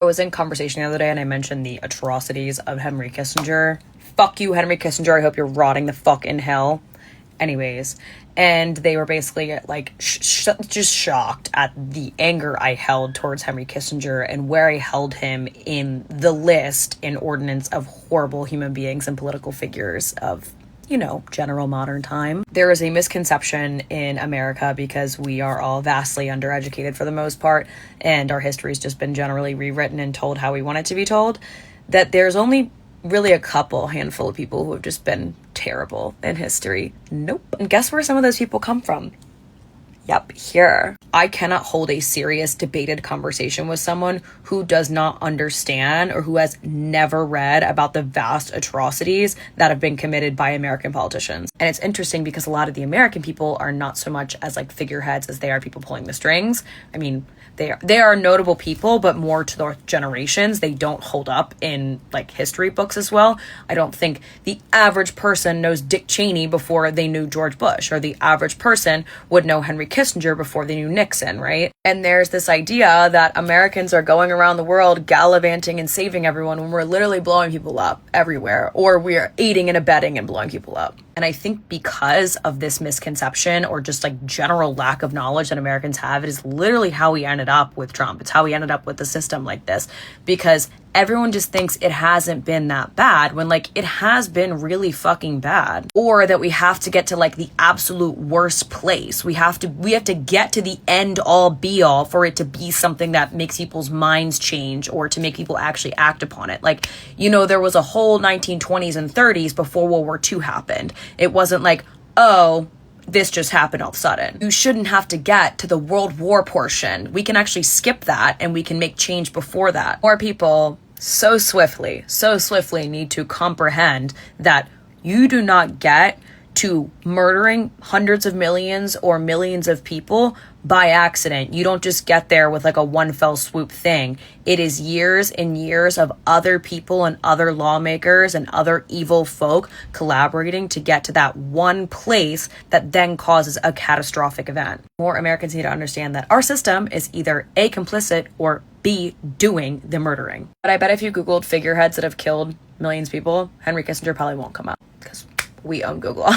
I was in conversation the other day and I mentioned the atrocities of Henry Kissinger. Fuck you, Henry Kissinger. I hope you're rotting the fuck in hell. Anyways, and they were basically like just shocked at the anger I held towards Henry Kissinger and where I held him in the list in ordinance of horrible human beings and political figures of, you know, general modern time. There is a misconception in America because we are all vastly undereducated for the most part, and our history's just been generally rewritten and told how we want it to be told, that there's only really a handful of people who have just been terrible in history. Nope. And guess where some of those people come from? Yep, here. I cannot hold a serious debated conversation with someone who does not understand or who has never read about the vast atrocities that have been committed by American politicians. And it's interesting because a lot of the American people are not so much as like figureheads as they are people pulling the strings. I mean, they are notable people, but more to their generations. They don't hold up in like history books as well. I don't think the average person knows Dick Cheney before they knew George Bush, or the average person would know Henry Kissinger before they knew Nixon, right? And there's this idea that Americans are going around the world gallivanting and saving everyone when we're literally blowing people up everywhere, or we're aiding and abetting and blowing people up. And I think because of this misconception or just like general lack of knowledge that Americans have, it is literally how we ended up with Trump. It's how we ended up with a system like this, because everyone just thinks it hasn't been that bad when like it has been really fucking bad, or that we have to get to like the absolute worst place. We have to get to the end all be all for it to be something that makes people's minds change or to make people actually act upon it. Like, you know, there was a whole 1920s and 30s before World War II happened. It wasn't like, oh, this just happened all of a sudden. You shouldn't have to get to the World War portion. We can actually skip that and we can make change before that. More people so swiftly need to comprehend that you do not get to murdering hundreds of millions or millions of people by accident. You don't just get there with like a one fell swoop thing. It is years and years of other people and other lawmakers and other evil folk collaborating to get to that one place that then causes a catastrophic event. More Americans need to understand that our system is either A, complicit, or B, doing the murdering. But I bet if you Googled figureheads that have killed millions of people, Henry Kissinger probably won't come up because we own Google.